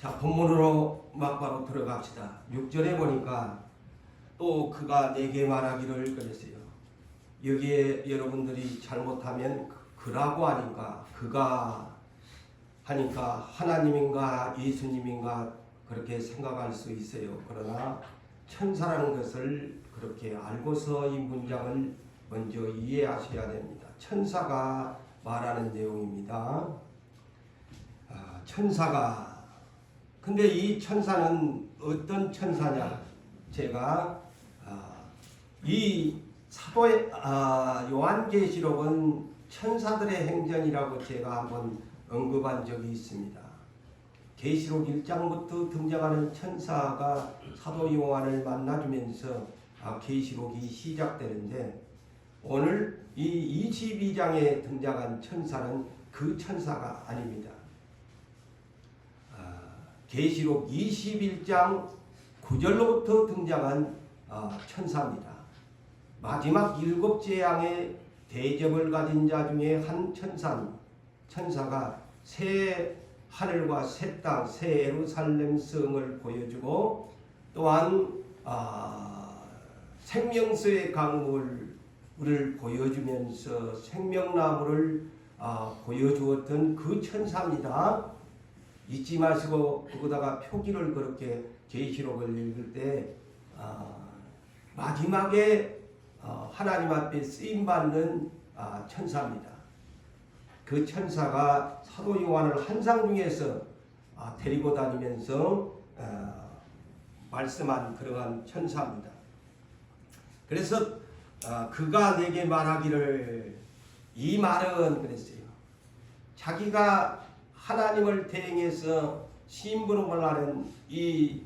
자, 본문으로 막바로 들어갑시다. 6절에 보니까 또 그가 내게 말하기를 그랬어요. 여기에 여러분들이 잘못하면 그라고 하니까 그가 하니까 하나님인가 예수님인가 그렇게 생각할 수 있어요. 그러나 천사라는 것을 그렇게 알고서 이 문장을 먼저 이해하셔야 됩니다. 천사가 말하는 내용입니다. 천사가 근데 이 천사는 어떤 천사냐? 제가 이 사도의 요한계시록은 천사들의 행전이라고 제가 한번 언급한 적이 있습니다. 계시록 1장부터 등장하는 천사가 사도 요한을 만나주면서 계시록이 시작되는데 오늘 이 22장에 등장한 천사는 그 천사가 아닙니다. 계시록 21장 9절로부터 등장한 천사입니다. 마지막 7재앙의 대접을 가진 자 중에 한 천사가 새 하늘과 새 땅, 새 예루살렘 성을 보여주고 또한 생명수의 강물을 보여주면서 생명나무를 보여주었던 그 천사입니다. 잊지 마시고 거기다가 표기를 그렇게 계시록을 읽을 때 마지막에 하나님 앞에 쓰임받는 천사입니다. 그 천사가 사도 요한을 환상 중에서 데리고 다니면서 말씀한 그러한 천사입니다. 그래서 그가 내게 말하기를 이 말은 그랬어요. 자기가 하나님을 대행해서 신부름을 하는 이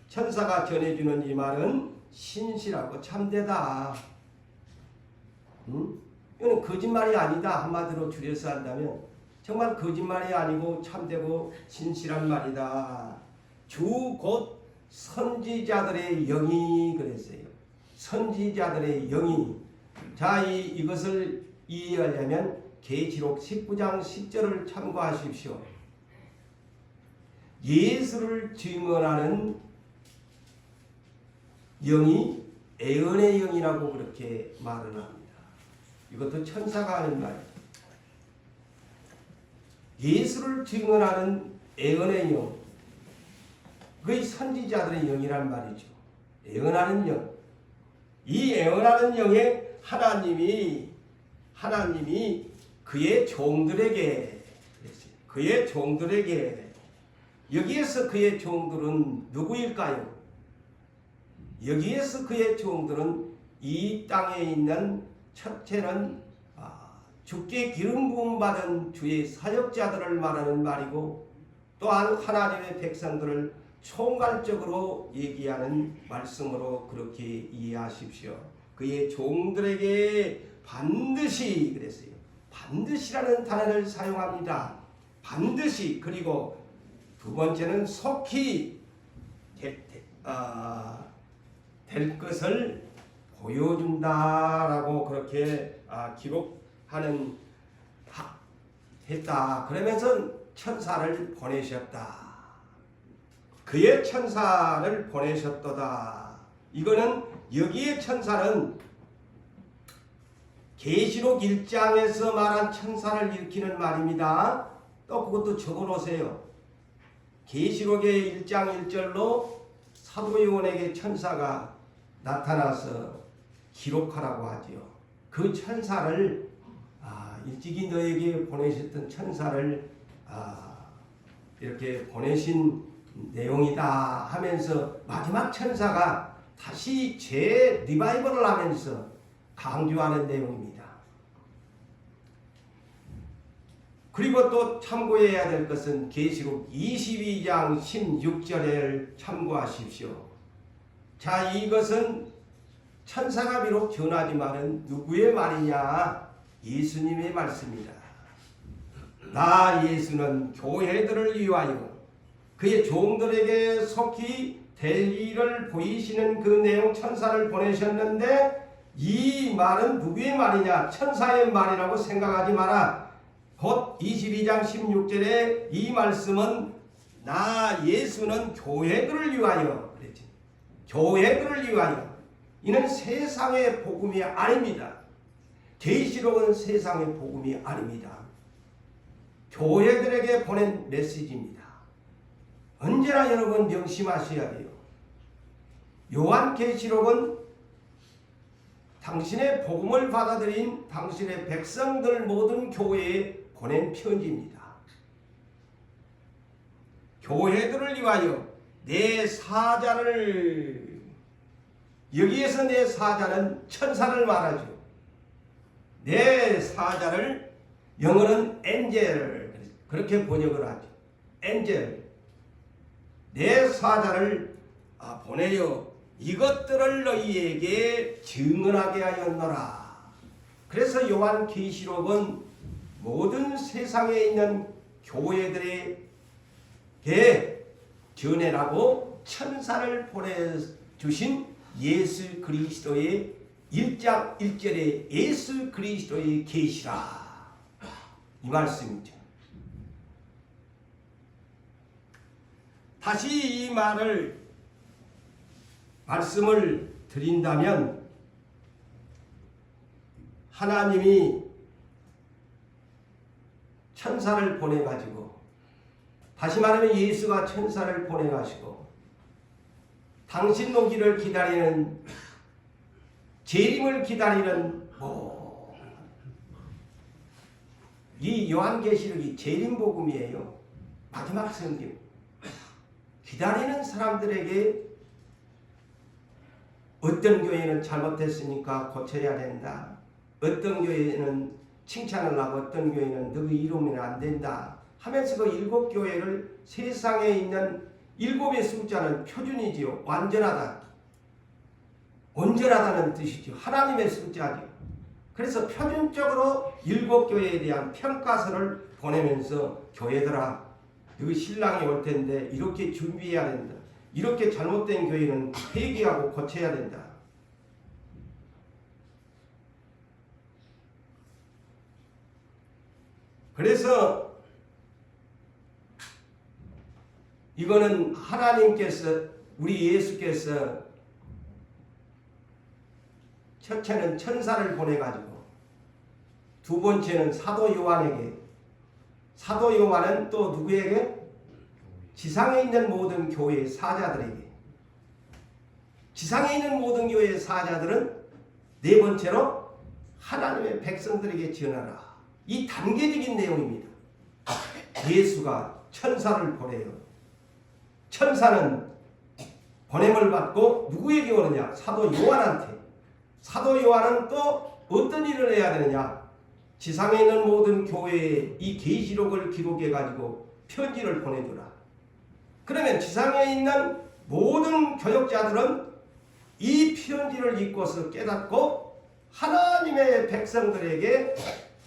천사가 전해주는 이 말은 신실하고 참되다. 이거는 거짓말이 아니다. 한마디로 줄여서 한다면 정말 거짓말이 아니고 참되고 신실한 말이다. 주 곧 선지자들의 영이 그랬어요. 선지자들의 영이. 자, 이것을 이해하려면 계시록 19장 10절을 참고하십시오. 예수를 증언하는 영이 애언의 영이라고 그렇게 말을 합니다. 이것도 천사가 하는 말이에요. 예수를 증언하는 애언의 영, 그게 선지자들의 영이란 말이죠. 애언하는 영. 이 애언하는 영에 하나님이 그의 종들에게 그랬어요. 그의 종들에게 여기에서 그의 종들은 누구일까요? 여기에서 그의 종들은 이 땅에 있는 첫째는 주께 기름 부음 받은 주의 사역자들을 말하는 말이고 또한 하나님의 백성들을 총괄적으로 얘기하는 말씀으로 그렇게 이해하십시오. 그의 종들에게 반드시 그랬어요. 반드시라는 단어를 사용합니다. 반드시. 그리고 두 번째는 속히 될 것을 보여준다라고 그렇게 기록하는 했다. 그러면서 천사를 보내셨다. 그의 천사를 보내셨도다. 이거는 여기에 천사는 계시록 1장에서 말한 천사를 일으키는 말입니다. 또 그것도 적어놓으세요. 계시록의 1장 1절로 사도 요한에게 천사가 나타나서 기록하라고 하지요. 그 천사를 일찍이 너에게 보내셨던 천사를 이렇게 보내신 내용이다 하면서 마지막 천사가 다시 리바이벌을 하면서 강조하는 내용입니다. 그리고 또 참고해야 될 것은 계시록 22장 16절을 참고하십시오. 자, 이것은 천사가 비록 전하지만은 누구의 말이냐? 예수님의 말씀이다. 나 예수는 교회들을 위하여 그의 종들에게 속히 될 일을 보이시는 그 내용 천사를 보내셨는데 이 말은 누구의 말이냐? 천사의 말이라고 생각하지 마라. 곧 22장 16절에 이 말씀은 나 예수는 교회들을 위하여 그랬지. 교회들을 위하여. 이는 세상의 복음이 아닙니다. 계시록은 세상의 복음이 아닙니다. 교회들에게 보낸 메시지입니다. 언제나 여러분 명심하셔야 돼요. 요한계시록은 당신의 복음을 받아들인 당신의 백성들 모든 교회에 보낸 편지입니다. 교회들을 위하여 내 사자를, 여기에서 내 사자는 천사를 말하죠. 내 사자를 영어는 엔젤 그렇게 번역을 하죠. 엔젤, 내 사자를 보내려 이것들을 너희에게 증언하게 하였노라. 그래서 요한계시록은 모든 세상에 있는 교회들에게 전해라고 천사를 보내주신 예수 그리스도의 1장 1절에 예수 그리스도의 계시라 이 말씀이죠. 다시 이 말씀을 드린다면 하나님이 천사를 보내가지고, 다시 말하면 예수가 천사를 보내가지고 당신 오기를 기다리는, 재림을 기다리는 이 요한계시록이 재림복음이에요. 마지막 성경. 기다리는 사람들에게 어떤 교회는 잘못했으니까 고쳐야 된다. 어떤 교회는 칭찬을 하고 어떤 교회는 너희 이루면 안 된다 하면서 그 7교회를, 세상에 있는 7의 숫자는 표준이지요. 완전하다. 온전하다는 뜻이죠. 하나님의 숫자죠. 그래서 표준적으로 7교회에 대한 평가서를 보내면서 교회들아, 너희 신랑이 올 텐데 이렇게 준비해야 된다. 이렇게 잘못된 교회는 회개하고 고쳐야 된다. 그래서 이거는 하나님께서, 우리 예수께서 첫째는 천사를 보내가지고, 두 번째는 사도 요한에게, 사도 요한은 또 누구에게? 지상에 있는 모든 교회의 사자들에게. 지상에 있는 모든 교회의 사자들은 네 번째로 하나님의 백성들에게 전하라. 이 단계적인 내용입니다. 예수가 천사를 보내요. 천사는 보냄을 받고 누구에게 오느냐? 사도 요한한테. 사도 요한은 또 어떤 일을 해야 되느냐? 지상에 있는 모든 교회에 이 계시록을 기록해 가지고 편지를 보내주라. 그러면 지상에 있는 모든 교역자들은 이 편지를 읽고서 깨닫고 하나님의 백성들에게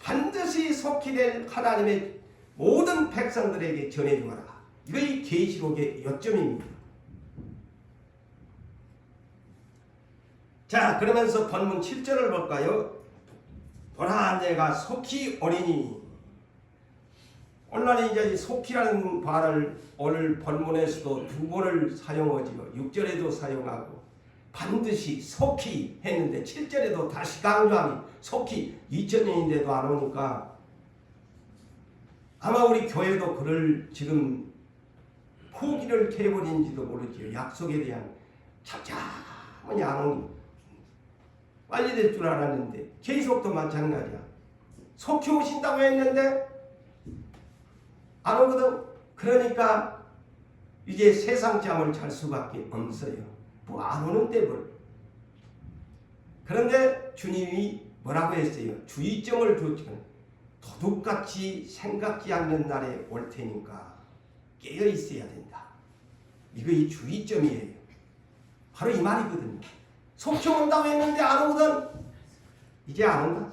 반드시 속히 될 하나님의 모든 백성들에게 전해주어라. 이거 이 계시록의 요점입니다. 자, 그러면서 본문 7절을 볼까요? 보라, 내가 속히 오리니. 오늘날 이제 속히라는 말을 오늘 본문에서도 두 번을 사용하지요. 6절에도 사용하고 반드시 속히 했는데 7절에도 다시 강조합니다. 속히 2000년인데도 안 오니까 아마 우리 교회도 그를 지금 포기를 해버린지도 모르지요. 약속에 대한 잠잠히 안 오니 빨리 될 줄 알았는데 계속도 마찬가지야. 속히 오신다고 했는데 안 오거든. 그러니까 이제 세상 잠을 잘 수밖에 없어요. 뭐 안 오는데 뭘. 그런데 주님이 뭐라고 했어요? 주의점을 줬죠. 도둑같이 생각지 않는 날에 올 테니까 깨어 있어야 된다. 이거 이 주의점이에요. 바로 이 말이거든요. 속히 온다고 했는데 안 오거든. 이제 안 온다.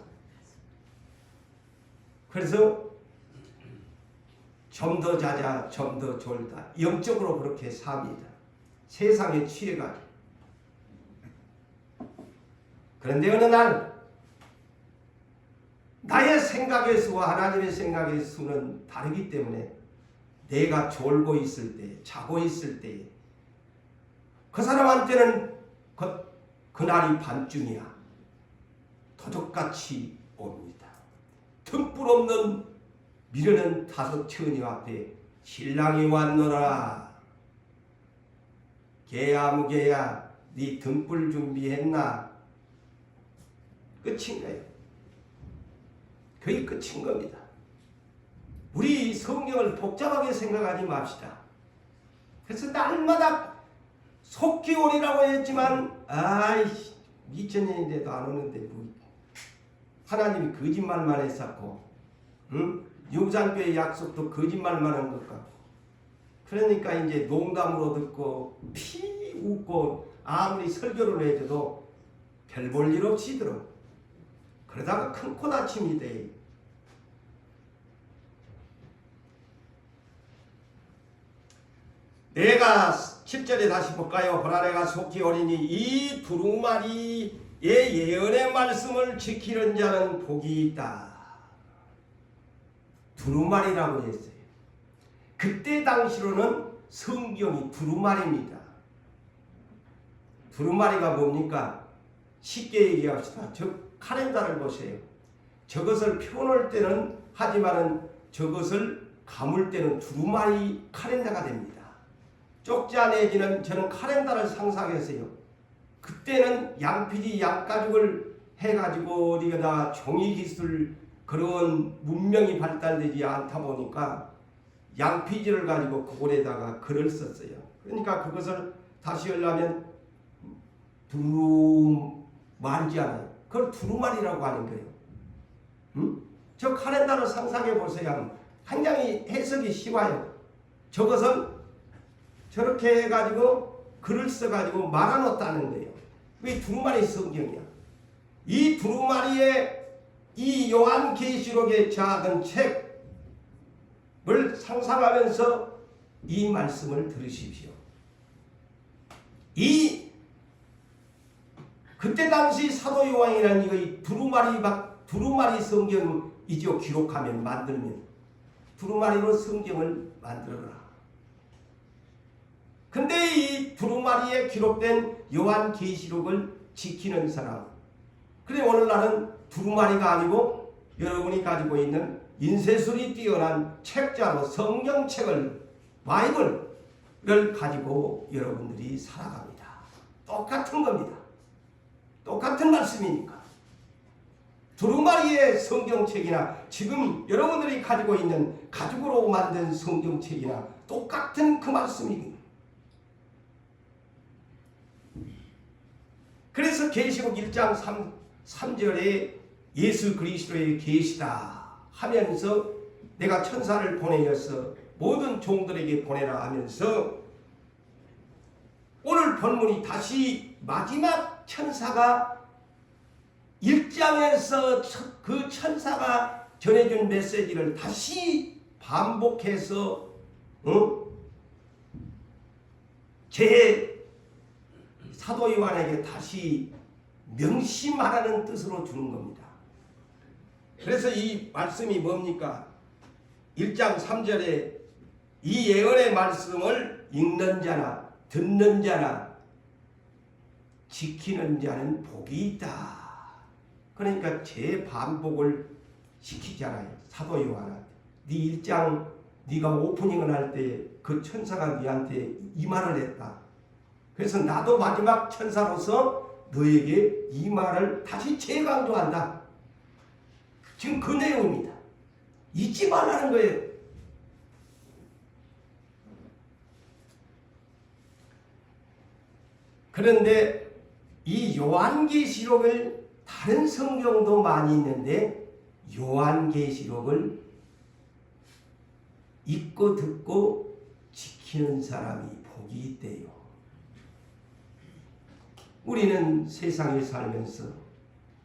그래서 좀 더 자자, 좀 더 졸다. 영적으로 그렇게 삽니다. 세상에 취해가지고. 그런데 어느 날 나의 생각의 수와 하나님의 생각의 수는 다르기 때문에 내가 졸고 있을 때, 자고 있을 때, 그 사람한테는 그날이 밤중이야. 도적같이 옵니다. 등불 없는 미련한 다섯 처녀 앞에 신랑이 왔노라. 개야 무개야, 네 등불 준비했나? 끝인 거예요. 거의 끝인 겁니다. 우리 성경을 복잡하게 생각하지 맙시다. 그래서 날마다 속기 오리라고 했지만 아이씨 2000년인데도 안 오는데 뭐 하나님이 거짓말만 했었고 용산교회 약속도 거짓말만 한 것 같고 그러니까 이제 농담으로 듣고 피 웃고 아무리 설교를 해줘도 별 볼 일 없이 들어. 그러다가 큰 코 다칩니다. 내가 10절에 다시 볼까요? 보라 내가 속히 오리니 이 두루마리의 예언의 말씀을 지키는 자는 복이 있다. 두루마리라고 했어요. 그때 당시로는 성경이 두루마리입니다. 두루마리가 뭡니까? 쉽게 얘기합시다. 저 카렌다를 보세요. 저것을 펴놓을 때는 하지만은 저것을 감을 때는 두루마리 카렌다가 됩니다. 쪽자내기는 저는 카렌다를 상상했어요. 그때는 양피지 양가죽을 해가지고 어디에다 종이기술 그런 문명이 발달되지 않다 보니까 양피지를 가지고 그골에다가 글을 썼어요. 그러니까 그것을 다시 하려면 두루마리지 않아요. 그걸 두루마리라고 하는 거예요. 저 카렌다를 상상해 보세요. 굉장히 해석이 쉬워요. 저것은 저렇게 해가지고 글을 써가지고 말아놓았다는 거예요. 왜 두루마리 성경이야? 이 두루마리의 이 요한계시록의 작은 책을 상상하면서 이 말씀을 들으십시오. 그때 당시 사도 요한이라는 이거 두루마리 성경이죠. 기록하면 만들면 두루마리로 성경을 만들어라. 근데 이 두루마리에 기록된 요한계시록을 지키는 사람, 그래 오늘날은 두루마리가 아니고 여러분이 가지고 있는 인쇄술이 뛰어난 책자로 성경책을 바이블을 가지고 여러분들이 살아갑니다. 똑같은 겁니다. 똑같은 말씀이니까. 두루마리의 성경책이나 지금 여러분들이 가지고 있는 가죽으로 만든 성경책이나 똑같은 그 말씀입니다. 그래서 계시록 1장 3절에 예수 그리스도의 계시다 하면서 내가 천사를 보내어서 모든 종들에게 보내라 하면서 오늘 본문이 다시 마지막 천사가 1장에서 그 천사가 전해준 메시지를 다시 반복해서 제 사도 요한에게 다시 명심하라는 뜻으로 주는 겁니다. 그래서 이 말씀이 뭡니까? 1장 3절에 이 예언의 말씀을 읽는 자나 듣는 자나 지키는 자는 복이 있다. 그러니까 재반복을 시키잖아요. 사도 요한한테. 네 1장 네가 오프닝을 할 때 그 천사가 네한테 이 말을 했다. 그래서 나도 마지막 천사로서 너에게 이 말을 다시 재강조한다. 지금 그 내용입니다. 잊지 말라는 거예요. 그런데 이 요한계시록을 다른 성경도 많이 있는데 요한계시록을 읽고 듣고 지키는 사람이 복이 있대요. 우리는 세상에 살면서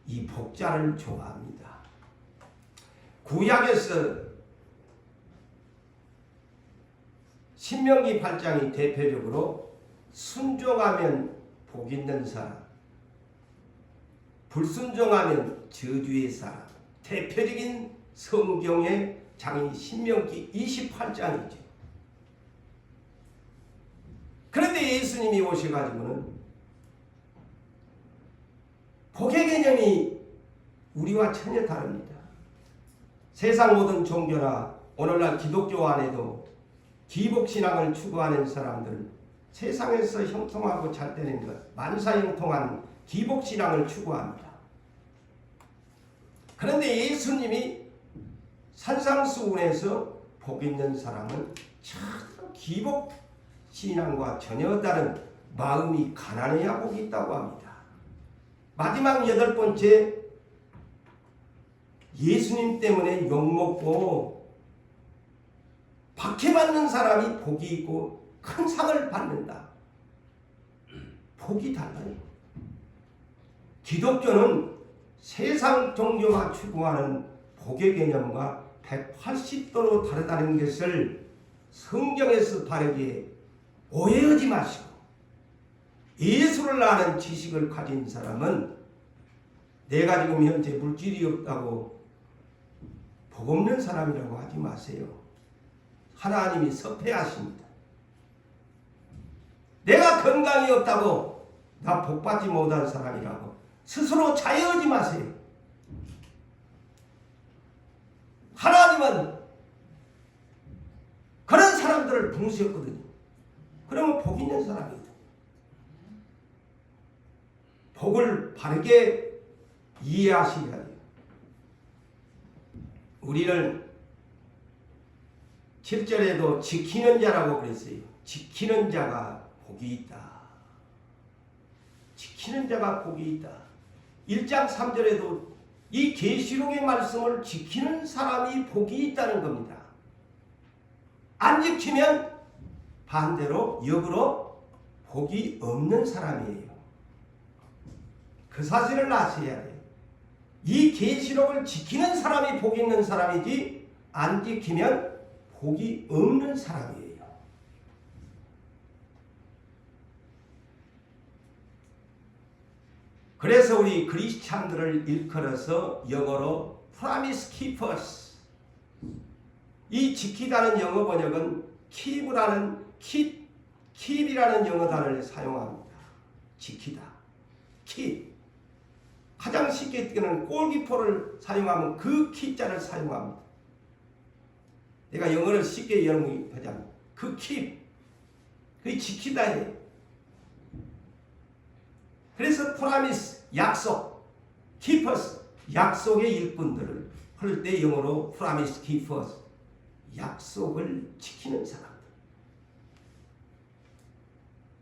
이 복자를 좋아합니다. 구약에서 신명기 8장이 대표적으로 순종하면 복 있는 사람, 불순종하면 저주의 사람, 대표적인 성경의 장이 신명기 28장이죠. 그런데 예수님이 오셔가지고는 복의 개념이 우리와 전혀 다릅니다. 세상 모든 종교나 오늘날 기독교 안에도 기복신앙을 추구하는 사람들, 세상에서 형통하고 잘 되는 것, 만사형통한 기복신앙을 추구합니다. 그런데 예수님이 산상수훈에서 복 있는 사람은 참 기복신앙과 전혀 다른 마음이 가난해야 복이 있다고 합니다. 마지막 8번째, 예수님 때문에 욕먹고 박해받는 사람이 복이 있고 큰 상을 받는다. 복이 달라요. 기독교는 세상 종교가 추구하는 복의 개념과 180도로 다르다는 것을 성경에서 바르게 오해하지 마시고, 예수를 아는 지식을 가진 사람은 내가 지금 현재 물질이 없다고 복 없는 사람이라고 하지 마세요. 하나님이 섭해하십니다. 내가 건강이 없다고 나 복받지 못한 사람이라고 스스로 자해하지 마세요. 하나님은 그런 사람들을 부르셨거든요. 그러면 복 있는 사람이다. 복을 바르게 이해하셔야 돼요. 우리는 7절에도 지키는 자라고 그랬어요. 지키는 자가 복이 있다. 지키는 자가 복이 있다. 1장 3절에도 이 계시록의 말씀을 지키는 사람이 복이 있다는 겁니다. 안 지키면 반대로 역으로 복이 없는 사람이에요. 그 사실을 아셔야 돼요. 이 계시록을 지키는 사람이 복 있는 사람이지 안 지키면 복이 없는 사람이에요. 그래서 우리 크리스찬들을 일컬어서 영어로 promise keepers, 이 지키다는 영어 번역은 keep이라는 영어 단어를 사용합니다. 지키다, keep. 가장 쉽게 뜨는 골키퍼를 사용하면 그 키자를 사용합니다. 내가 영어를 쉽게 연구하자면 그 keep, 그 지키다예요. 그래서 promise, 약속, keepers, 약속의 일꾼들을 할 때 영어로 promise keepers, 약속을 지키는 사람들.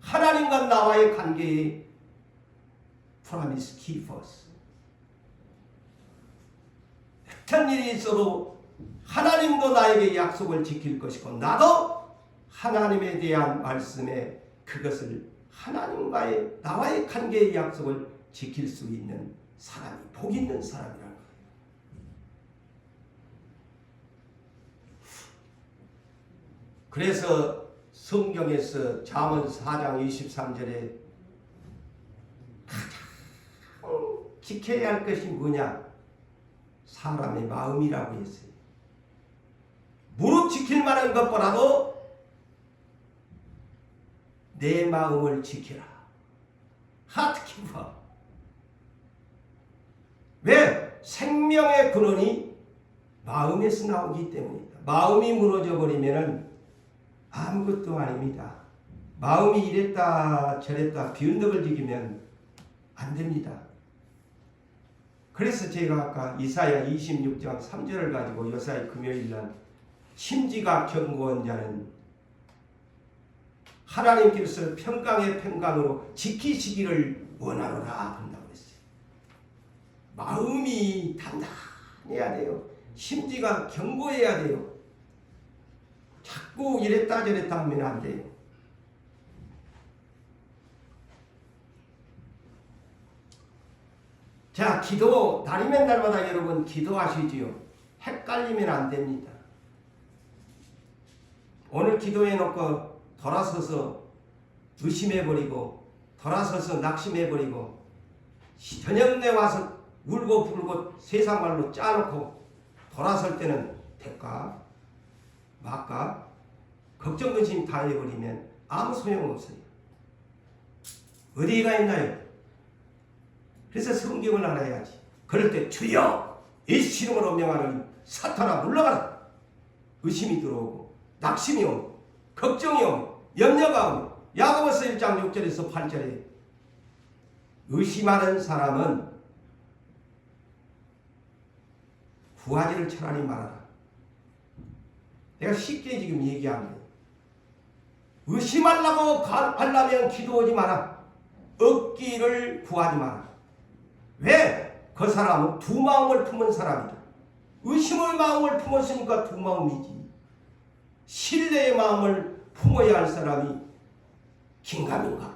하나님과 나와의 관계에 promise keepers. 어떤 일이 있어도 하나님도 나에게 약속을 지킬 것이고 나도 하나님에 대한 말씀에 그것을 하나님과의 나와의 관계의 약속을 지킬 수 있는 사람이 복 있는 사람이라는 거예요. 그래서 성경에서 잠언 4장 23절에 가장 지켜야 할 것이 뭐냐? 사람의 마음이라고 했어요. 무릇 지킬 만한 것보다도 내 마음을 지켜라. 하트키퍼. 왜? 생명의 근원이 마음에서 나오기 때문이다. 마음이 무너져 버리면 아무것도 아닙니다. 마음이 이랬다 저랬다 비은덕을 지기면 안 됩니다. 그래서 제가 아까 이사야 26장 3절을 가지고 요사이 금요일날 심지가 견고한 자는 하나님께서 평강의 평강으로 지키시기를 원하노라 한다고 했어요. 마음이 단단해야 돼요. 심지가 견고해야 돼요. 자꾸 이랬다 저랬다 하면 안 돼요. 자, 기도 날이면 날마다 여러분 기도하시지요. 헷갈리면 안 됩니다. 오늘 기도해놓고 돌아서서 의심해버리고 돌아서서 낙심해버리고 저녁내 와서 울고 불고 세상 말로 짜놓고 돌아설 때는 될까 말까 걱정 근심 다 해버리면 아무 소용없어요. 어디가 있나요? 그래서 성경을 알아야지. 그럴 때 주여 예수 이름으로 명하는 사탄아 물러가라. 의심이 들어오고 낙심이 오고 걱정이 오고 염려가 오고 야고보서 1장 6절에서 8절에 의심하는 사람은 구하지를 차라리 말아라. 내가 쉽게 지금 얘기하는 거예요. 의심하려고 하려면 기도하지 마라. 얻기를 구하지 마라. 왜? 그 사람은 두 마음을 품은 사람이다. 의심의 마음을 품었으니까 두 마음이지. 신뢰의 마음을 품어야 할 사람이 긴가민가.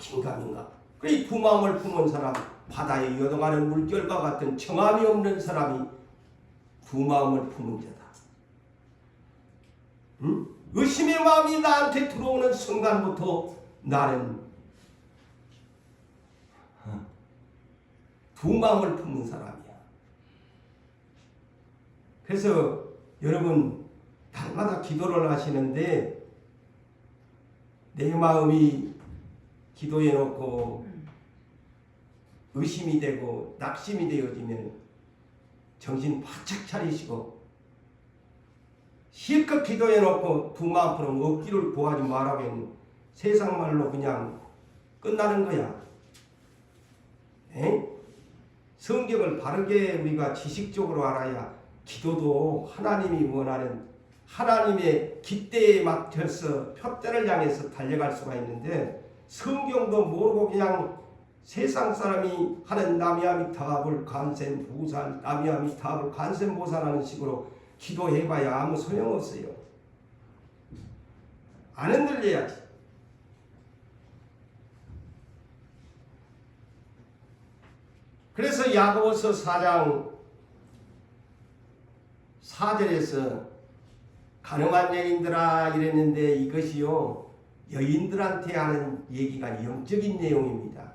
이 두 마음을 품은 사람, 바다에 요동하는 물결과 같은 정함이 없는 사람이 두 마음을 품은 자다. 응? 의심의 마음이 나한테 들어오는 순간부터 나는 두 마음을 품는 사람이야. 그래서 여러분 날마다 기도를 하시는데 내 마음이 기도해 놓고 의심이 되고 낙심이 되어지면 정신 바짝 차리시고 실컷 기도해 놓고 두 마음 품으면 얻기를 구하지 말라고 했는 세상 말로 그냥 끝나는 거야. 에? 성경을 바르게 우리가 지식적으로 알아야 기도도 하나님이 원하는 하나님의 기대에 맞춰서 표대를 향해서 달려갈 수가 있는데 성경도 모르고 그냥 세상 사람이 하는 나미아미타불 간센보살 나미아미타불 간센보살하는 식으로 기도해봐야 아무 소용없어요. 안 흔들려야지. 그래서 야고보서 4장 4절에서 가늠한 여인들아 이랬는데 이것이요 여인들한테 하는 얘기가 영적인 내용입니다.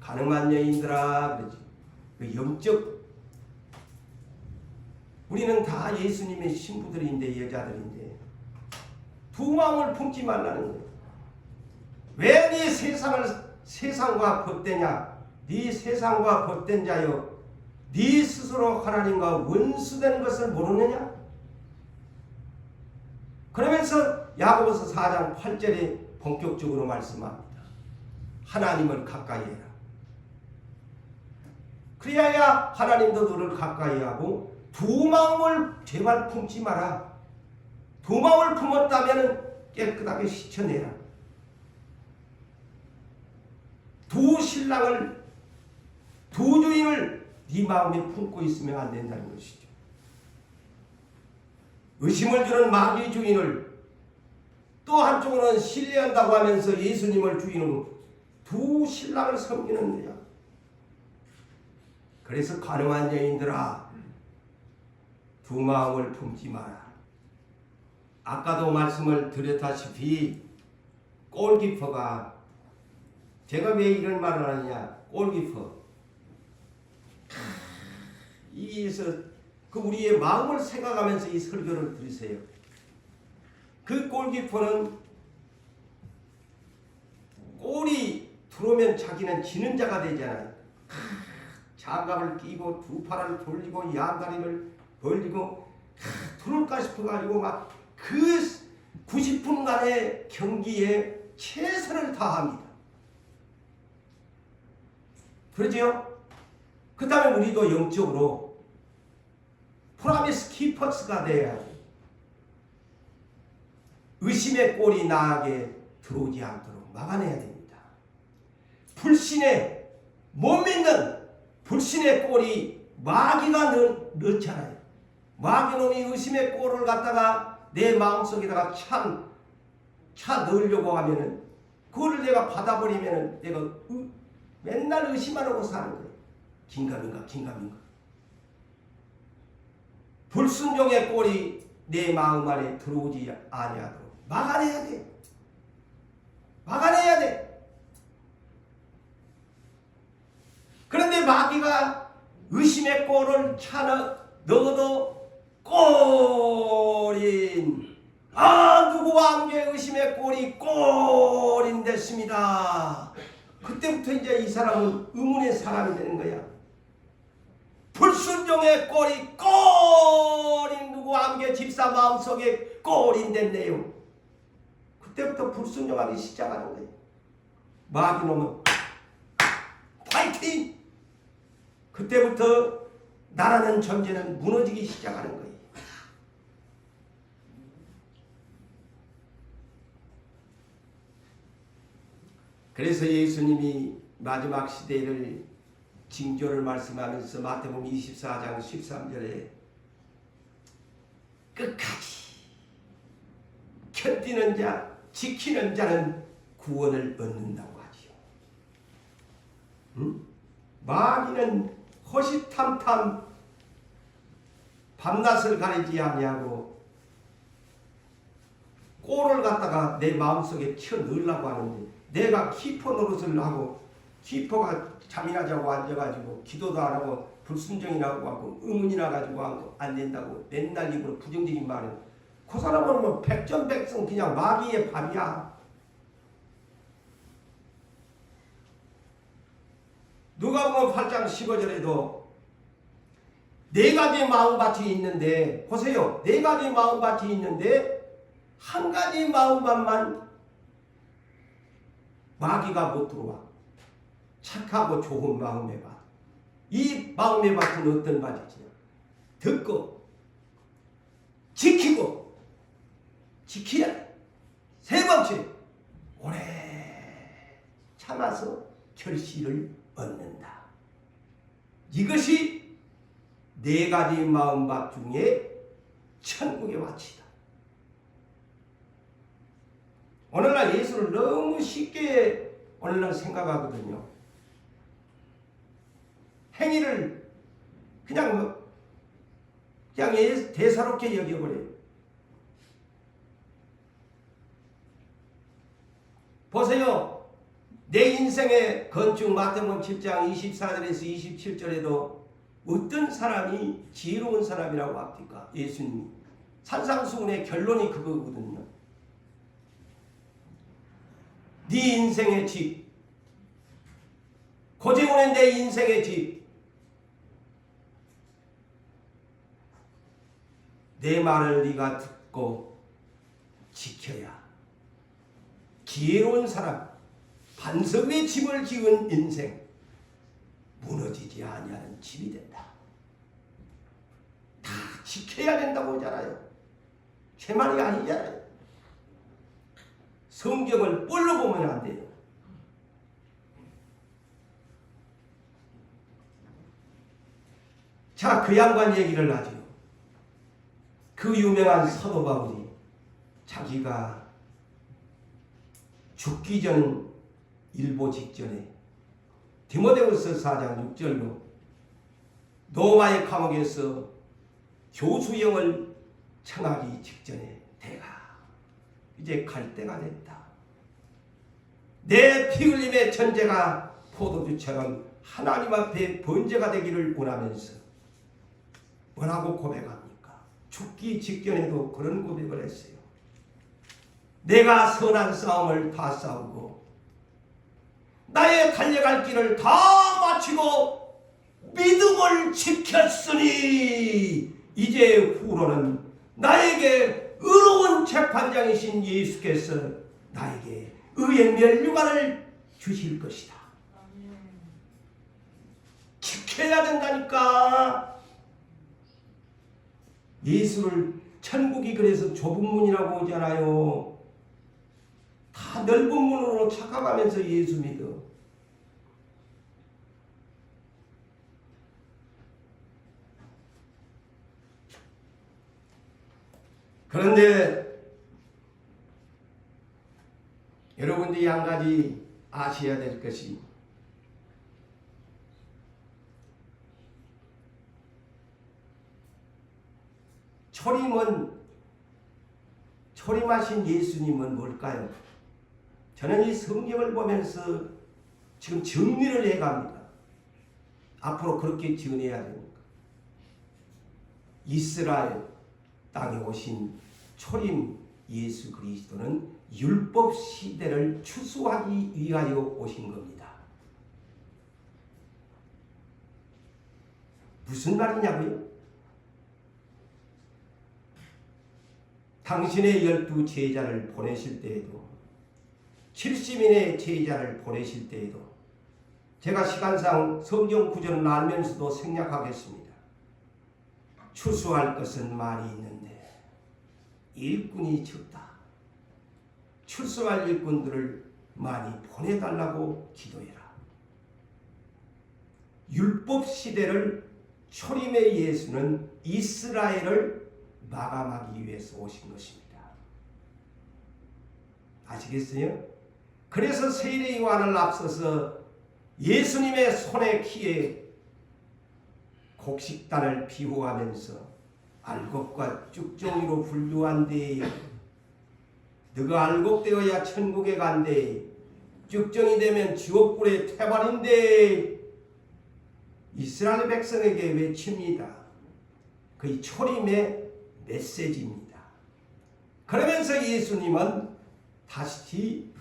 가늠한 여인들아 그러지. 그 영적 우리는 다 예수님의 신부들인데 여자들인데 두 마음을 품지 말라는 거예요. 왜 네 세상과 벗대냐? 네 세상과 벗된 자여 네 스스로 하나님과 원수된 것을 모르느냐? 그러면서 야고보서 4장 8절에 본격적으로 말씀합니다. 하나님을 가까이 해라. 그래야 하나님도 너를 가까이 하고 두 마음을 제발 품지 마라. 두 마음을 품었다면 깨끗하게 씻어내라. 두 신랑을 두 주인을 네 마음에 품고 있으면 안 된다는 것이죠. 의심을 주는 마귀 주인을 또 한쪽으로는 신뢰한다고 하면서 예수님을 주인으로 두 신랑을 섬기는 거야. 그래서 가늠한 여인들아 두 마음을 품지 마라. 아까도 말씀을 드렸다시피 골키퍼가 제가 왜 이런 말을 하느냐. 골키퍼 이에서 그 우리의 마음을 생각하면서 이 설교를 들으세요. 그 골키퍼는 골이 들어오면 자기는 지는 자가 되잖아요. 장갑을 끼고 두 팔을 돌리고 양다리를 벌리고 들어올까 싶어가지고 막 그 90분간의 경기에 최선을 다합니다. 그러죠? 그 다음에 우리도 영적으로 프라미스 키퍼스가 돼야 돼. 의심의 꼴이 나에게 들어오지 않도록 막아내야 됩니다. 불신의 못 믿는 불신의 꼴이 마귀가 넣잖아요. 마귀놈이 의심의 꼴을 갖다가 내 마음속에다가 차 넣으려고 하면은 그거를 내가 받아버리면은 내가 맨날 의심하려고 사는 거예요. 긴가민가. 불순종의 꼴이 내 마음 안에 들어오지 아니하도록 막아내야 돼. 막아내야 돼. 그런데 마귀가 의심의 꼴을 넣어도 꼴인 누구 왕조의 의심의 꼴이 꼴인 됐습니다. 그때부터 이제 이 사람은 의문의 사람이 되는 거야. 불순종의 꼴이 누구 암개 집사 마음속에 꼴이 됐네요. 그때부터 불순종하기 시작하는 거예요. 마귀 놈은 파이팅! 그때부터 나라는 존재는 무너지기 시작하는 거예요. 그래서 예수님이 마지막 시대를 징조를 말씀하면서 마태복음 24장 13절에 끝까지 견디는 자, 지키는 자는 구원을 얻는다고 하지요. 응? 마귀는 호시탐탐 밤낮을 가리지 아니하고 꼴을 갖다가 내 마음속에 쳐 넣으려고 하는데, 내가 키퍼 노릇을 하고 키퍼가 잠이나 자고 앉아가지고 기도도 안 하고 불순종이라고 하고 의문이나 가지고 하고 안 된다고 맨날 입으로 부정적인 말은, 그 사람은 뭐 백전백승 그냥 마귀의 밥이야. 누가복음 8장 15절에도 네 가지 마음밭이 있는데, 보세요, 네 가지 마음밭이 있는데 한 가지 마음밭만 마귀가 못 들어와. 착하고 좋은 마음의 밭. 이 마음의 밭은 어떤 밭이지? 듣고 지키고 지켜야 돼. 세 번째, 오래 참아서 결실을 얻는다. 이것이 네 가지 마음밭 중에 천국의 밭이다. 오늘날 예수를 너무 쉽게 오늘날 생각하거든요. 행위를 그냥 대사롭게 여겨버려요. 보세요. 내 인생의 건축 마태복음 7장 24절에서 27절에도 어떤 사람이 지혜로운 사람이라고 합니까? 예수님이. 산상수훈의 결론이 그거거든요. 네 인생의 집, 고재훈의 내 인생의 집, 내 말을 네가 듣고 지켜야 지혜로운 사람, 반석 위에 집을 지은 인생, 무너지지 아니하는 집이 된다. 다 지켜야 된다고 하잖아요. 제 말이 아니잖아요. 성경을 뻘로 보면 안 돼요. 자, 그 양반 얘기를 하죠. 그 유명한 사도 바울이 자기가 죽기 전 일보 직전에 디모데후서 4장 6절로 로마의 감옥에서 교수형을 청하기 직전에 내가 이제 갈 때가 됐다. 내 피 흘림의 전제가 포도주처럼 하나님 앞에 번제가 되기를 원하면서 뭐라고 고백합니까? 죽기 직전에도 그런 고백을 했어요. 내가 선한 싸움을 다 싸우고 나의 달려갈 길을 다 마치고 믿음을 지켰으니 이제 후로는 나에게 의로운 재판장이신 예수께서 나에게 의의 면류관을 주실 것이다. 지켜야 된다니까. 예수를, 천국이 그래서 좁은 문이라고 하잖아요. 다 넓은 문으로 착각하면서 예수 믿어. 그런데 여러분들이 한 가지 아셔야 될 것이, 초림하신 예수님은 뭘까요? 저는 이 성경을 보면서 지금 정리를 해갑니다. 앞으로 그렇게 지어내야 됩니까? 이스라엘 땅에 오신 초림 예수 그리스도는 율법 시대를 추수하기 위하여 오신 겁니다. 무슨 말이냐고요? 당신의 12 제자를 보내실 때에도 70인의 제자를 보내실 때에도 제가 시간상 성경 구절은 알면서도 생략하겠습니다. 추수할 것은 많이 있는데 일꾼이 적다. 출소할 일꾼들을 많이 보내달라고 기도해라. 율법 시대를 초림의 예수는 이스라엘을 마감하기 위해서 오신 것입니다. 아시겠어요? 그래서 세례 요한을 앞서서 예수님의 손에 키에 곡식단을 비유하면서 알곡과 쭉정이로 분류한데 너가 알곡되어야 천국에 간대 쭉정이 되면 지옥불에 태반인데 이스라엘 백성에게 외칩니다. 그의 초림의 메시지입니다. 그러면서 예수님은 다시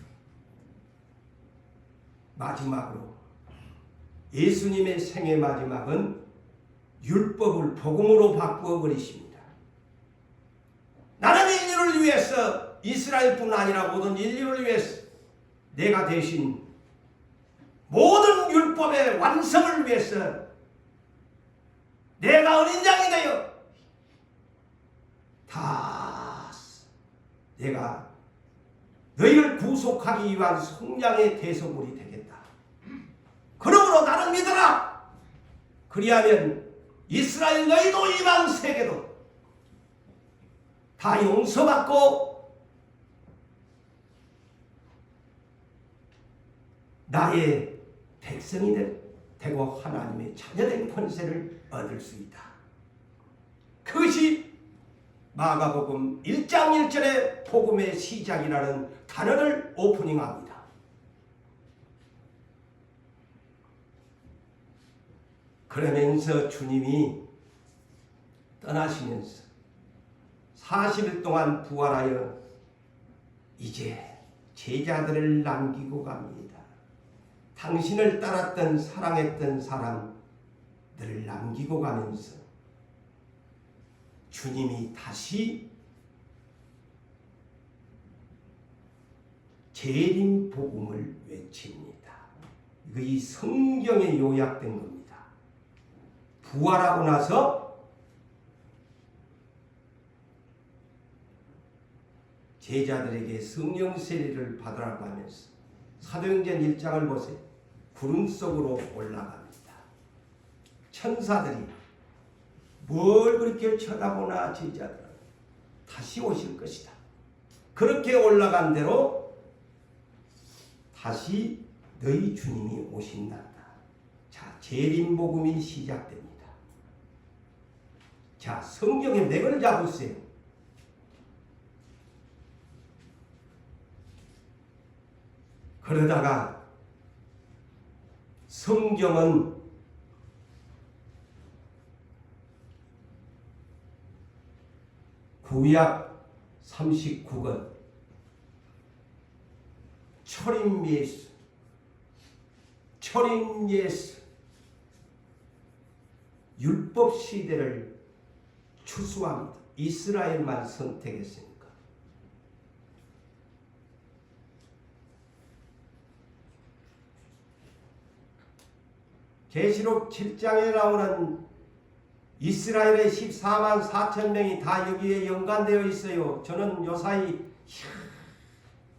마지막으로 예수님의 생의 마지막은 율법을 복음으로 바꾸어 버리십니다. 나는 인류를 위해서 이스라엘뿐 아니라 모든 인류를 위해서 내가 대신 모든 율법의 완성을 위해서 내가 어린 양이 되어 다 내가 너희를 구속하기 위한 성량의 대속물이 되겠다. 그러므로 나는 믿어라. 그리하면 이스라엘 너희도 이방 세계도 다 용서받고 나의 백성이 되고 하나님의 자녀된 권세를 얻을 수 있다. 그것이 마가복음 1장 1절의 복음의 시작이라는 단어를 오프닝합니다. 그러면서 주님이 떠나시면서 40일 동안 부활하여 이제 제자들을 남기고 갑니다. 당신을 따랐던 사랑했던 사람들을 남기고 가면서 주님이 다시 재림 복음을 외칩니다. 이거 이 성경에 요약된 겁니다. 부활하고 나서 제자들에게 성령 세례를 받으라고 하면서 사도행전 1장을 보세요. 구름 속으로 올라갑니다. 천사들이 뭘 그렇게 쳐다보나 제자들은 다시 오실 것이다. 그렇게 올라간 대로 다시 너희 주님이 오신단다. 자, 재림복음이 시작됩니다. 자, 성경의 맥을 잡으세요. 그러다가 성경은 구약 39권 초림 예수 율법 시대를 추수합니다. 이스라엘만 선택했으니까. 계시록 7장에 나오는 이스라엘의 14만 4천 명이 다 여기에 연관되어 있어요. 저는 요사이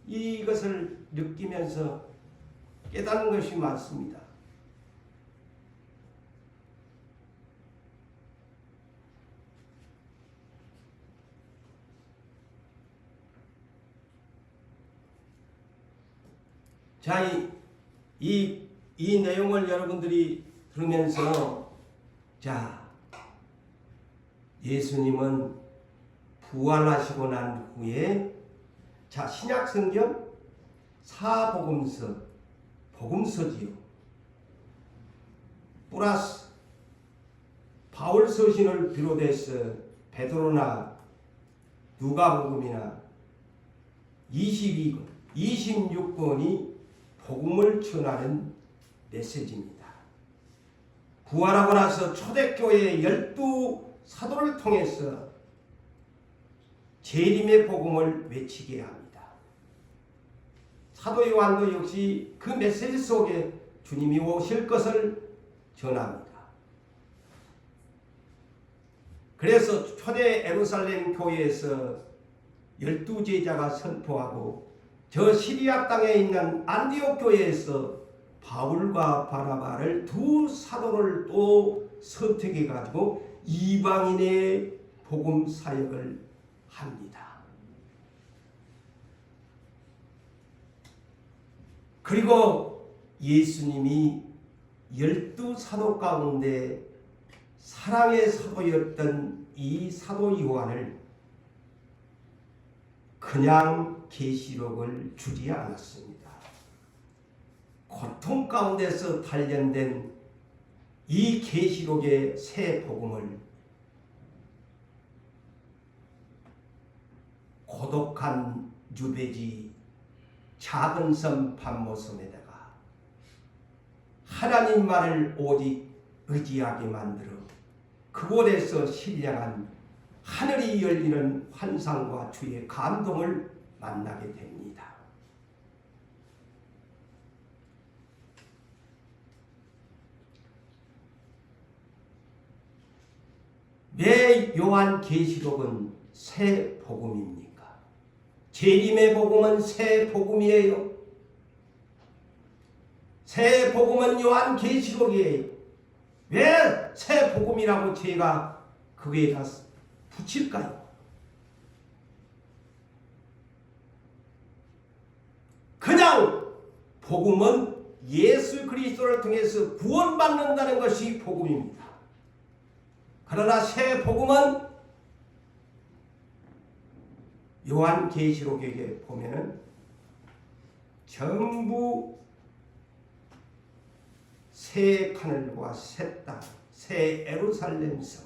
이것을 느끼면서 깨닫는 것이 많습니다. 자, 이 내용을 여러분들이 들으면서 자, 예수님은 부활하시고 난 후에 자, 신약 성경 복음서지요. 플러스 바울 서신을 비롯해서 베드로나 누가복음이나 22권, 26권이 복음을 전하는 메시지입니다. 부활하고 나서 초대교회의 12사도를 통해서 재림의 복음을 외치게 합니다. 사도 요한도 역시 그 메시지 속에 주님이 오실 것을 전합니다. 그래서 초대 예루살렘 교회에서 12제자가 선포하고 저 시리아 땅에 있는 안디옥 교회에서 바울과 바나바를 두 사도를 또 선택해 가지고 이방인의 복음 사역을 합니다. 그리고 예수님이 12사도 가운데 사랑의 사도였던 이 사도 요한을 그냥 계시록을 주지 않았습니다. 고통 가운데서 단련된 이 계시록의 새 복음을 고독한 유배지 작은 섬 반모섬에다가 하나님 말을 오직 의지하게 만들어 그곳에서 신령한 하늘이 열리는 환상과 주의 감동을 만나게 됩니다. 왜 요한 계시록은 새 복음입니까? 재림의 복음은 새 복음이에요. 새 복음은 요한 계시록이에요. 왜 새 복음이라고 제가 거기에다 붙일까요? 그냥 복음은 예수 그리스도를 통해서 구원받는다는 것이 복음입니다. 그러나 새 복음은 요한 계시록에 보면은 전부 새 하늘과 새 땅, 새 예루살렘성,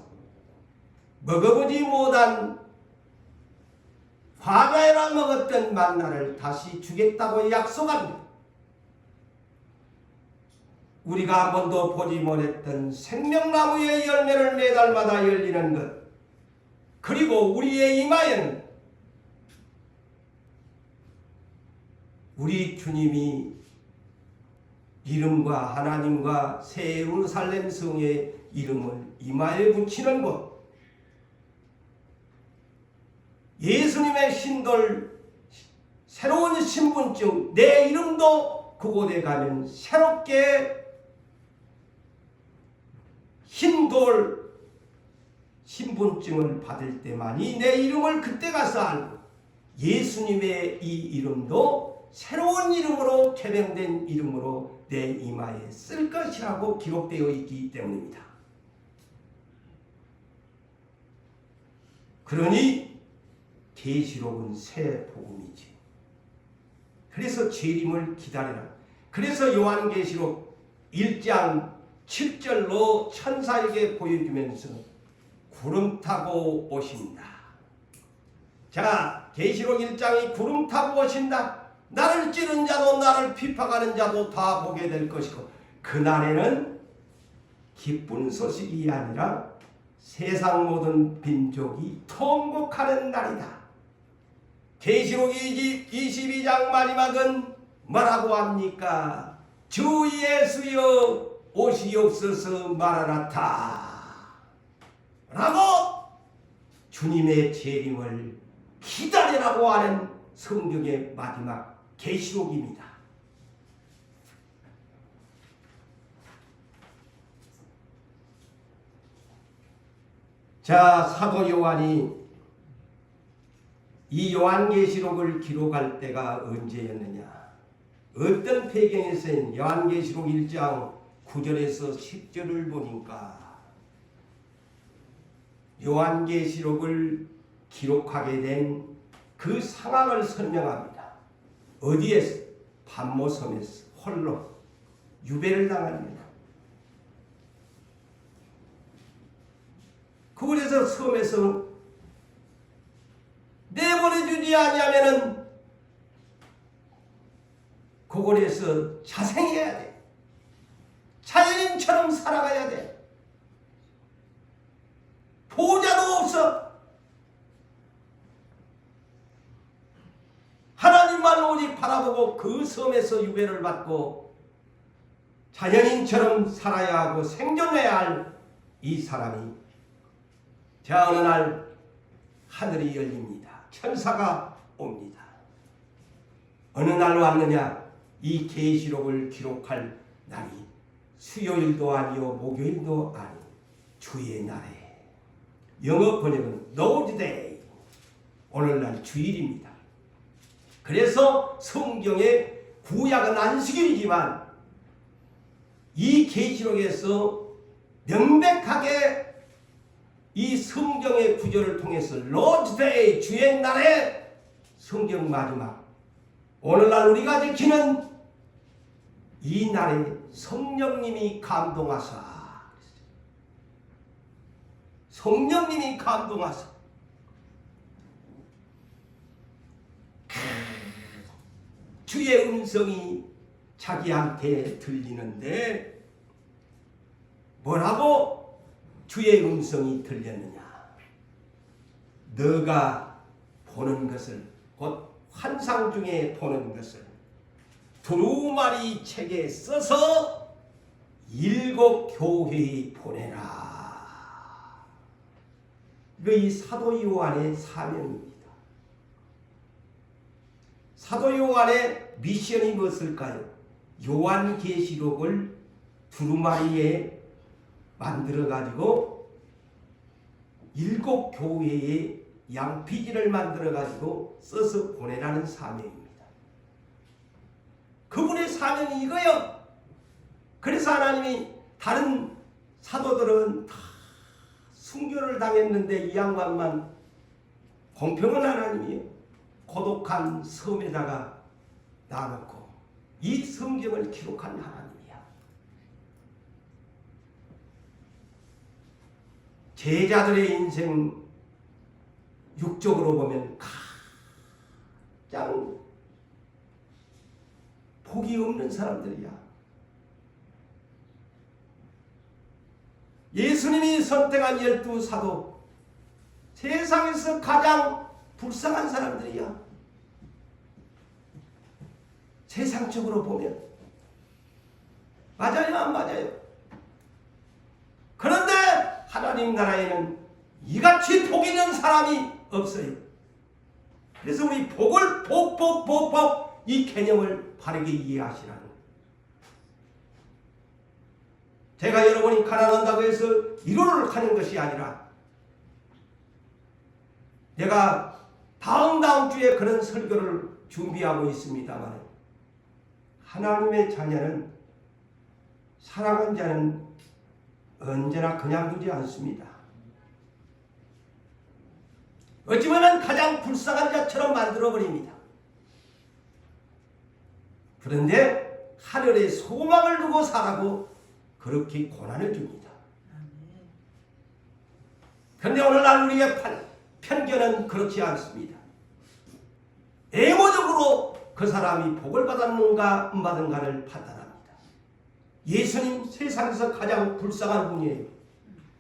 먹어보지 못한 과거에나 먹었던 만나를 다시 주겠다고 약속합니다. 우리가 한 번도 보지 못했던 생명나무의 열매를 매달마다 열리는 것, 그리고 우리의 이마에는 우리 주님이 이름과 하나님과 새 예루살렘 성의 이름을 이마에 붙이는 곳, 예수님의 신돌 새로운 신분증, 내 이름도 그곳에 가면 새롭게 흰돌 신분증을 받을 때만이 내 이름을 그때 가서 알고 예수님의 이 이름도 새로운 이름으로 개명된 이름으로 내 이마에 쓸 것이라고 기록되어 있기 때문입니다. 그러니 계시록은 새 복음이지. 그래서 재림을 기다리라. 그래서 요한계시록 1장 7절로 천사에게 보여주면서 구름 타고 오신다. 자, 계시록 1장이 구름 타고 오신다. 나를 찌른 자도 나를 비판하는 자도 다 보게 될 것이고 그날에는 기쁜 소식이 아니라 세상 모든 민족이 통곡하는 날이다. 계시록 22장 마지막은 뭐라고 합니까? 주 예수여 오시옵소서 마라나타 라고 주님의 재림을 기다리라고 하는 성경의 마지막 계시록입니다. 자, 사도 요한이 이 요한계시록을 기록할 때가 언제였느냐? 어떤 배경에서는 요한계시록 1장 9절에서 10절을 보니까 요한계시록을 기록하게 된 그 상황을 설명합니다. 어디에서? 반모섬에서 홀로 유배를 당합니다. 그곳에서 섬에서 내보내주지 아니하면은 그곳에서 자생해야 돼. 자연인처럼 살아가야 돼. 보호자도 없어. 하나님만 오직 바라보고 그 섬에서 유배를 받고 자연인처럼 살아야 하고 생존해야 할 이 사람이 자 어느 날 하늘이 열립니다. 천사가 옵니다. 어느 날 왔느냐? 이 계시록을 기록할 날이 수요일도 아니요 목요일도 아니 주의 날에, 영어 번역은 Lord's Day, 오늘날 주일입니다. 그래서 성경의 구약은 안식일이지만 이 계시록에서 명백하게 이 성경의 구절을 통해서 Lord's Day, 주의 날에 성경 마지막 오늘날 우리가 지키는 이 날에 성령님이 감동하사, 성령님이 감동하사 주의 음성이 자기한테 들리는데 뭐라고 주의 음성이 들렸느냐? 너가 보는 것을, 곧 환상 중에 보는 것을 두루마리 책에 써서 7 교회에 보내라. 이거 이 사도 요한의 사명입니다. 사도 요한의 미션이 무엇일까요? 요한계시록을 두루마리에 만들어 가지고 7 교회에 양피지를 만들어 가지고 써서 보내라는 사명입니다. 그분의 사명이 이거요. 그래서 하나님이 다른 사도들은 다 순교를 당했는데 이 양반만 공평한 하나님이에요. 고독한 섬에다가 놔놓고 이 성경을 기록한 하나님이야. 제자들의 인생 육적으로 보면 가장 복이 없는 사람들이야. 예수님이 선택한 12 사도, 세상에서 가장 불쌍한 사람들이야. 세상적으로 보면 맞아요, 안 맞아요? 그런데 하나님 나라에는 이같이 복 있는 사람이 없어요. 그래서 우리 복을 복 이 개념을 바르게 이해하시라는 거예요. 제가 여러분이 가난한다고 해서 위로를 하는 것이 아니라, 내가 다음 주에 그런 설교를 준비하고 있습니다만, 하나님의 자녀는, 사랑한 자는 언제나 그냥 두지 않습니다. 어찌 보면 가장 불쌍한 자처럼 만들어버립니다. 그런데 하늘에 소망을 두고 살라고 그렇게 고난을 줍니다. 그런데 오늘날 우리의 편견은 그렇지 않습니다. 애모적으로 그 사람이 복을 받았는가 안 받은가를 판단합니다. 예수님 세상에서 가장 불쌍한 분이에요.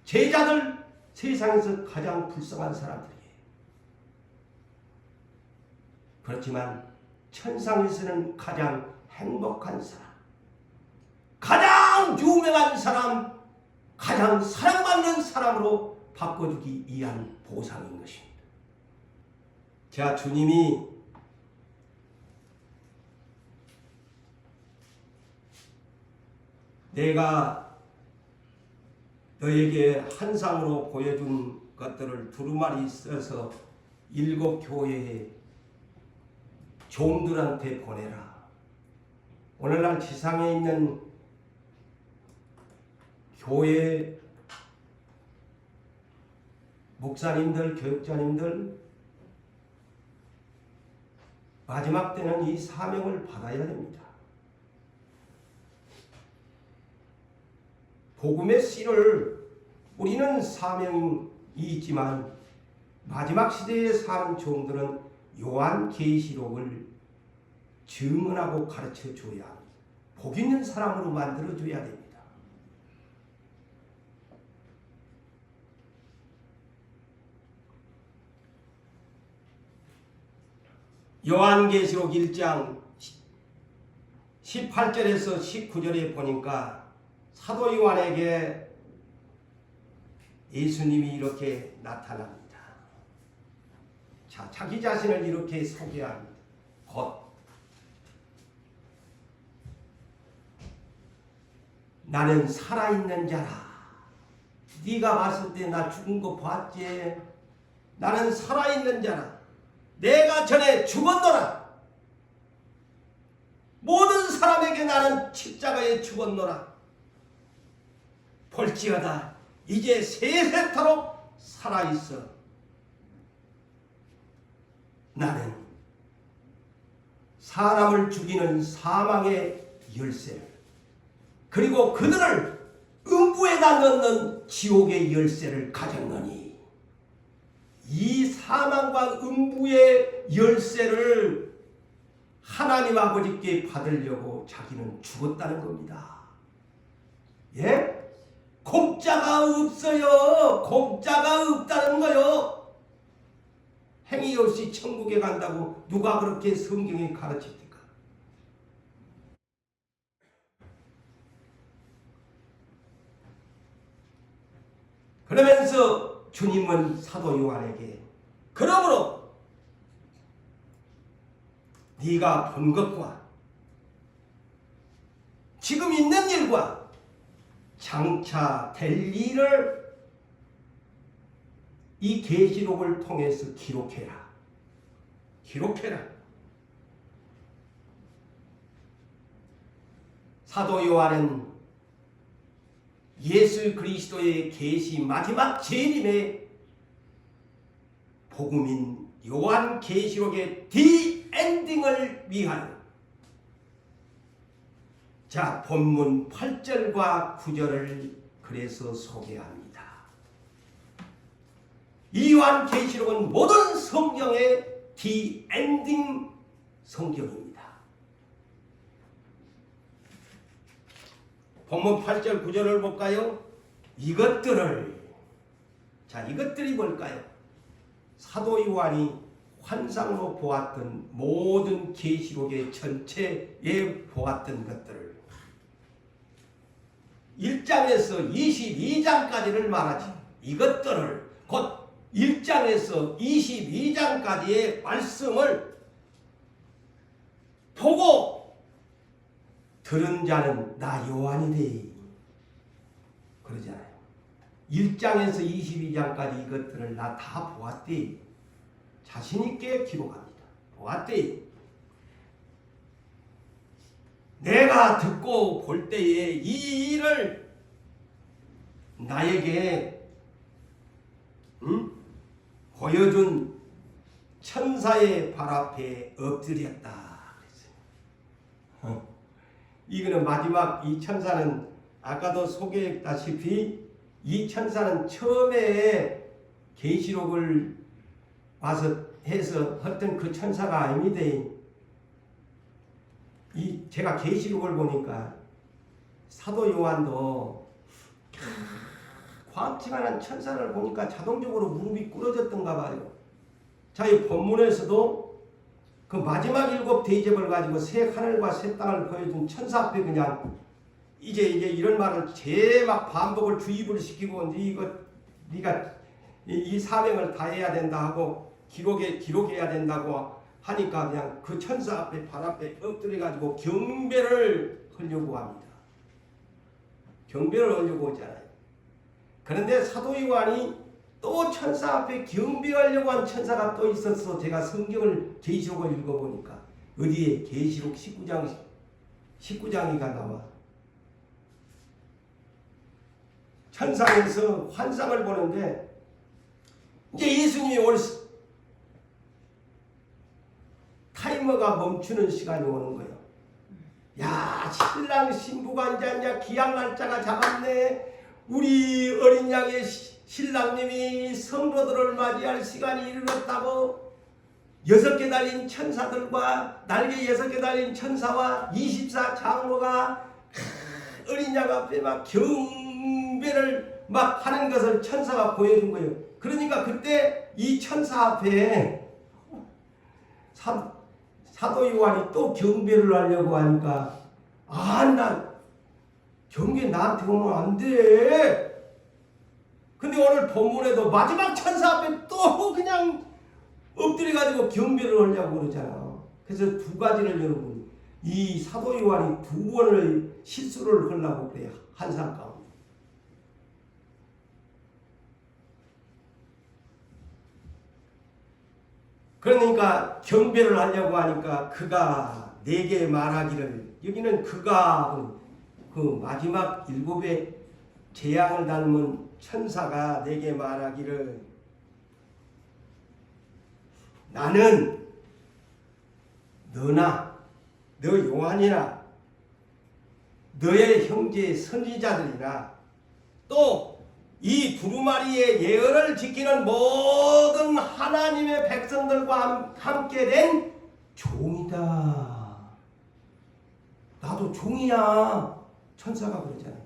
제자들 세상에서 가장 불쌍한 사람들이에요. 그렇지만 천상에서는 가장 행복한 사람, 가장 유명한 사람, 가장 사랑받는 사람으로 바꿔주기 위한 보상인 것입니다. 자, 주님이 내가 너에게 환상으로 보여준 것들을 두루마리 써서 7 교회에 종들한테 보내라. 오늘날 지상에 있는 교회 목사님들, 교육자님들, 마지막 때는 이 사명을 받아야 됩니다. 복음의 씨를, 우리는 사명이 있지만 마지막 시대에 사는 종들은 요한계시록을 증언하고 가르쳐 줘야 합니다. 복 있는 사람으로 만들어 줘야 됩니다. 요한계시록 1장 18절에서 19절에 보니까 사도 요한에게 예수님이 이렇게 나타납니다. 자, 자기 자신을 이렇게 소개합니다. 곧 나는 살아있는 자라. 네가 봤을 때 나 죽은 거 봤지? 나는 살아있는 자라. 내가 전에 죽었노라. 모든 사람에게 나는 십자가에 죽었노라. 볼지어다 이제 세세토록 살아있어. 나는 사람을 죽이는 사망의 열쇠를, 그리고 그들을 음부에다 넣는 지옥의 열쇠를 가졌노니, 이 사망과 음부의 열쇠를 하나님 아버지께 받으려고 자기는 죽었다는 겁니다. 예? 공짜가 없어요. 공짜가 없다는 거요. 행위 없이 천국에 간다고 누가 그렇게 성경에 가르칩니까? 그러면서 주님은 사도 요한에게, 그러므로 네가 본 것과 지금 있는 일과 장차 될 일을 이 계시록을 통해서 기록해라. 기록해라. 사도 요한은 예수 그리스도의 계시 마지막 재림의 복음인 요한 계시록의 디 엔딩을 위하여, 자, 본문 8절과 9절을 그래서 소개합니다. 이 요한 계시록은 모든 성경의 디 엔딩 성경입니다. 본문 8절 9절을 볼까요? 이것들을, 자, 이것들이 뭘까요? 사도 요한이 환상으로 보았던 모든 계시록의 전체에 보았던 것들을 1장에서 22장까지를 말하지, 이것들을 곧 1장에서 22장까지의 말씀을 보고 들은 자는 나 요한이되 그러잖아요. 1장에서 22장까지 이것들을 나 다 보았대. 자신있게 기록합니다. 보았대. 내가 듣고 볼 때에 이 일을 나에게 보여준 천사의 발 앞에 엎드렸다. 이거는 마지막, 이 천사는 아까도 소개했다시피 이 천사는 처음에 계시록을 와서 해서 했던 그 천사가 아닙니다. 제가 계시록을 보니까 사도 요한도 광채만한 천사를 보니까 자동적으로 무릎이 꿇어졌던가 봐요. 자, 이 본문에서도 그 마지막 7 대접을 가지고 새 하늘과 새 땅을 보여준 천사 앞에 그냥 이제 이런 말을 막 반복을 주입을 시키고, 네가 이 사명을 다해야 된다 하고 기록해야 된다고 하니까 그냥 그 천사 앞에 발 앞에 엎드려 가지고 경배를 하려고 합니다. 경배를 하려고 하잖아요. 그런데 사도 요한이 또 천사 앞에 경배하려고 한 천사가 또 있어서 제가 성경을 계시록을 읽어보니까 어디에 계시록 19장이가 나와. 천상에서 환상을 보는데 이제 예수님이 올 타이머가 멈추는 시간이 오는 거예요. 야, 신랑 신부가 이제 기약 날짜가 잡았네. 우리 어린 양의 신랑님이 성도들을 맞이할 시간이 이르렀다고 6개 달린 천사들과 날개 6개 달린 천사와 24 장로가 어린 양 앞에 막 경배를 막 하는 것을 천사가 보여준 거예요. 그러니까 그때 이 천사 앞에 사도 요한이 또 경배를 하려고 하니까 나 경배 나한테 오면 안 돼. 근데 오늘 본문에도 마지막 천사 앞에 또 그냥 엎드려가지고 경배를 하려고 그러잖아. 그래서 두 가지를 여러분, 이 사도 요한이 두 번을 실수를 하려고 그래요. 한상 가운데. 그러니까 경배를 하려고 하니까 그가 내게 말하기를, 여기는 그가 그 마지막 일곱의 재앙을 담은 천사가 내게 말하기를, 나는 너나 너 요한이나 너의 형제 선지자들이나 또 이 두루마리의 예언을 지키는 모든 하나님의 백성들과 함께 된 종이다. 나도 종이야. 천사가 그러잖아요.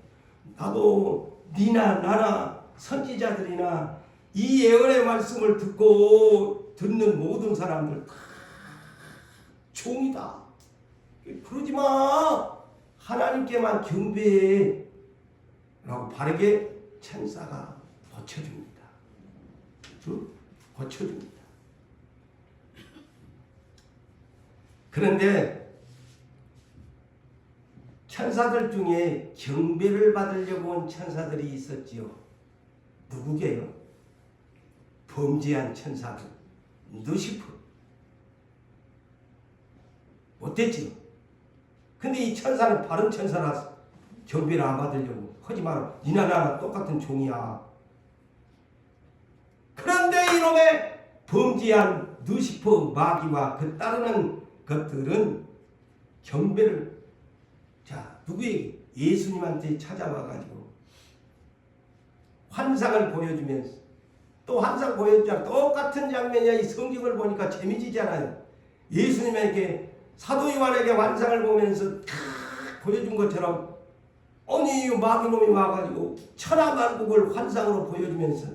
나도 니나 나나 선지자들이나 이 예언의 말씀을 듣는 모든 사람들 다 종이다. 그러지 마. 하나님께만 경배해. 라고 바르게 천사가 고쳐줍니다. 고쳐줍니다. 그런데 천사들 중에 경배를 받으려고 온 천사들이 있었지요. 누구게요? 범죄한 천사들. 루시퍼. 못됐지요. 근데 이 천사는 바른 천사라서 경배를 안 받으려고 하지 마라. 니나 나나 똑같은 종이야. 그런데 이놈의 범죄한 루시퍼 마귀와 그 따르는 것들은 경배를, 자, 누구에게? 예수님한테 찾아와가지고 환상을 보여주면서, 또 환상 보여주자 똑같은 장면이야. 이 성경을 보니까 재미지잖아요. 예수님에게, 사도 요한에게 환상을 보면서 보여준 것처럼, 아니 마귀놈이 와가지고 천하만국을 환상으로 보여주면서,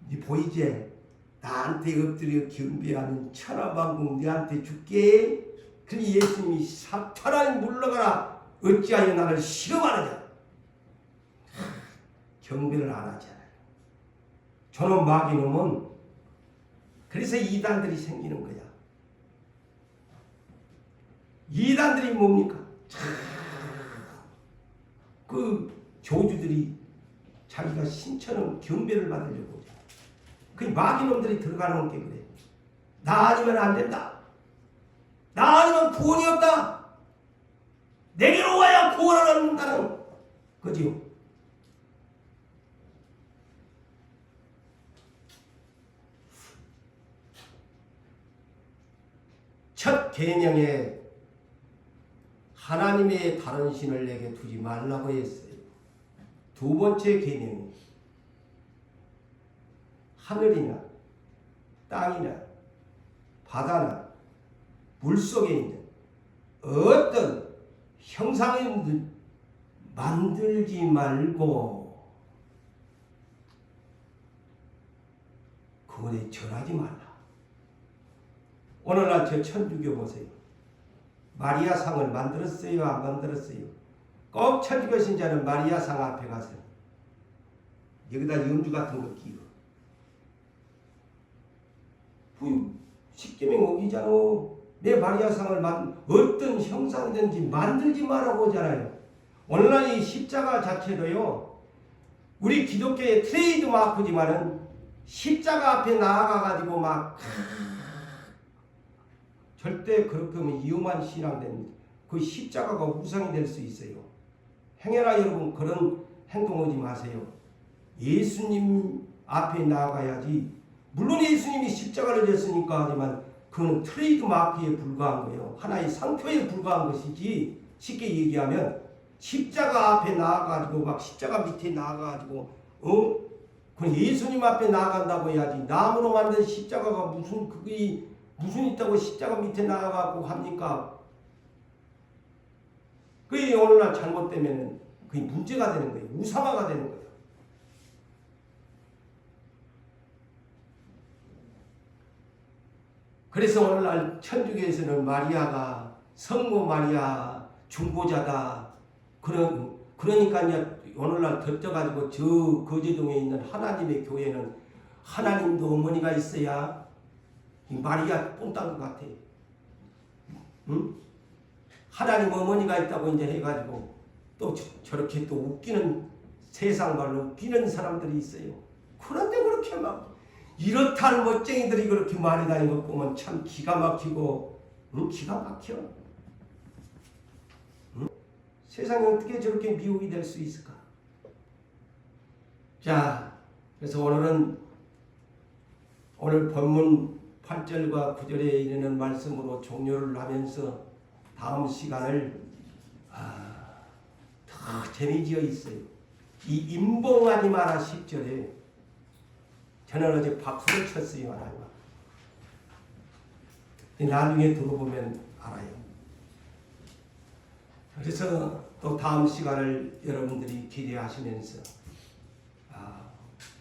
니 보이지? 나한테 엎드려 경배하는 천하만국 너한테 줄게. 그러니 예수님이 사탄아 물러가라. 어찌하여 나를 실험하느냐. 경배를 안 하잖아요. 저놈 마귀놈은 그래서 이단들이 생기는 거야. 이단들이 뭡니까? 그 교주들이 자기가 신처럼 경배를 받으려고 하잖아. 그 마귀놈들이 들어가는 게 그래. 나 아니면 안 된다. 나 아니면 구원이 없다. 내게로 와야 구원을 얻는다는 거지요. 첫 계명에 하나님의 다른 신을 내게 두지 말라고 했어요. 두 번째 계명이 하늘이나 땅이나 바다나 물속에 있는 어떤 형상을 만들지 말고 그거에 절하지 말라. 오늘날 저 천주교 보세요. 마리아 상을 만들었어요? 안 만들었어요? 꼭 천주교 신자는 마리아 상 앞에 가서 여기다 염주 같은 거 끼고, 십계명 어기잖아. 내 마리아 상을 어떤 형상이든지 만들지 말라고 하잖아요. 오늘날 이 십자가 자체도요, 우리 기독교의 트레이드 마크지만은 십자가 앞에 나아가가지고 막 절대 그렇게 하면 위험한 신앙됩니다. 그 십자가가 우상이 될 수 있어요. 행여나 여러분 그런 행동하지 마세요. 예수님 앞에 나아가야지. 물론 예수님이 십자가를 졌으니까 하지만 그건 트레이드 마크에 불과한 거예요. 하나의 상표에 불과한 것이지. 쉽게 얘기하면 십자가 앞에 나아가지고 막 십자가 밑에 나아가지고 그건 예수님 앞에 나아간다고 해야지. 나무로 만든 십자가가 무슨 있다고 십자가 밑에 나아가고 합니까? 그게 오늘날 잘못되면 그게 문제가 되는 거예요. 우상화가 되는 거예요. 그래서 오늘날 천주교에서는 마리아가 성모 마리아 중보자다. 그러니까 이제 오늘날 덧져가지고 저 거제동에 있는 하나님의 교회는 하나님도 어머니가 있어야 이 마리아 뽕딴 것 같아. 응? 하나님 어머니가 있다고 이제 해가지고 또 저렇게 또 웃기는 세상 말로 웃기는 사람들이 있어요. 그런데 그렇게 막 이렇다 할 멋쟁이들이 그렇게 많이 다니는 거 보면 참 기가 막히고, 응? 기가 막혀. 응? 세상에 어떻게 저렇게 미혹이 될 수 있을까? 자, 그래서 오늘 본문 8절과 9절에 이르는 말씀으로 종료를 하면서 다음 시간을 더 재미지어 있어요. 이 임봉하지 마라 10절에 저는 어제 박수를 쳤어요. 하나님. 나중에 들어보면 알아요. 그래서 또 다음 시간을 여러분들이 기대하시면서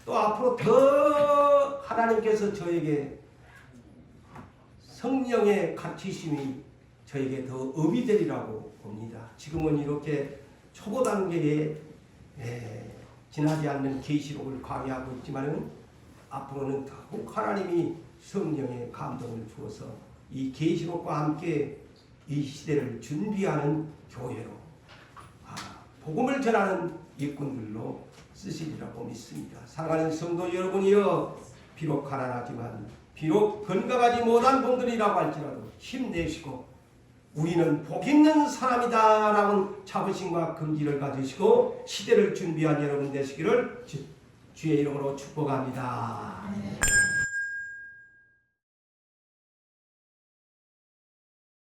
또 앞으로 더 하나님께서 저에게 성령의 가르치심이 저에게 더 업이 되리라고 봅니다. 지금은 이렇게 초보 단계에 지나지 않는 계시록을 강의하고 있지만은 앞으로는 더욱 하나님이 성령의 감동을 주어서 이 계시록과 함께 이 시대를 준비하는 교회로 복음을 전하는 일꾼들로 쓰시리라고 믿습니다. 사랑하는 성도 여러분이여, 비록 가난하지만 비록 건강하지 못한 분들이라고 할지라도 힘내시고 우리는 복 있는 사람이다 라는 자부심과 긍지를 가지시고 시대를 준비한 여러분 되시기를 주의 이름으로 축복합니다.